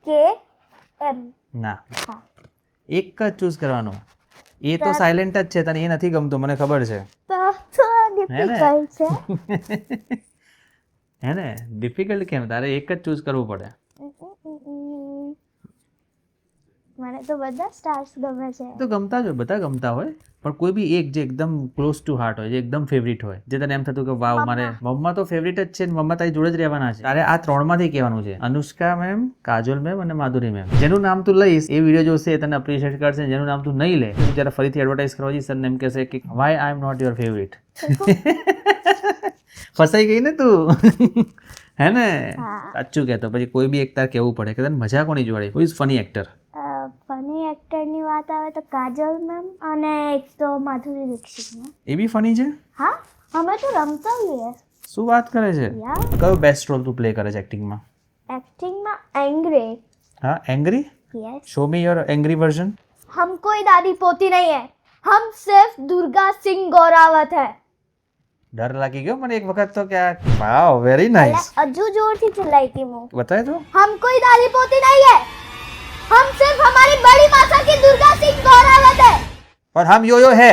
KM. ના, હા. એક જ ચૂઝ કરવાનો. એ તો સાયલેન્ટ જ છે, તને એ નથી ગમતું, મને ખબર છે. તો ડિફિકલ્ટ છે. હે ને, ડિફિકલ્ટ કેમ? તારે એક જ ચૂઝ કરવું પડે. મને તો બધા સ્ટાર્સ ગમે છે. તો ગમતા જ હોય, બધા ગમતા હોય, પણ કોઈ બી એક જે એકદમ ક્લોઝ ટુ હાર્ટ હોય, જે એકદમ ફેવરિટ હોય, જે તને એમ થતું કે વાવ, મારે મમ્મા તો ફેવરિટ જ છે, મમ્મા તારી જોડે જ રહેવાના છે. તારે આ ત્રણમાંથી કહેવાનું છે, અનુષ્કા મેમ, કાજોલ મેમ અને માધુરી મેમ. જેનું નામ તું લઈશ એ વિડીયો જોશે, એ તને અપ્રિશિએટ કરશે. જેનું નામ તું નહીં લે, જ્યારે ફરીથી એડવર્ટાઇઝ કરવા જઈશ, તને એમ કહેશે કે why I am not your favourite. ફસાઈ ગઈ ને તું. હે ને, સાચું કહેતો. પછી કોઈ બી એક તાર કહેવું પડે કે તને મજા કોની જોડે, who is funny actor? Funny એક્ટરની વાત આવે તો કાજલ મેમ અને એક તો માધુરી દીક્ષિત મેમ. એ બી ફની છે? હા, અમે તો રમતા હોઈએ. શું વાત કરે છે? કયો બેસ્ટ રોલ તું પ્લે કરે છે એક્ટિંગમાં? એક્ટિંગમાં એંગ્રી. हाँ, angry? Yes. Show me your angry version. हम कोई दादी पोती नहीं है, हम सिर्फ दुर्गा सिंह गौरावत है. डर लगी गयो મને એક વખત તો क्या? Wow, very nice. अज्जू जोर से चिल्लाई थी मैं. बताए तो. हम कोई दादी पोती नहीं है, हम सिर्फ हमारी बड़ी माता की दुर्गा सिंह गौरावत है. और हम यो यो है.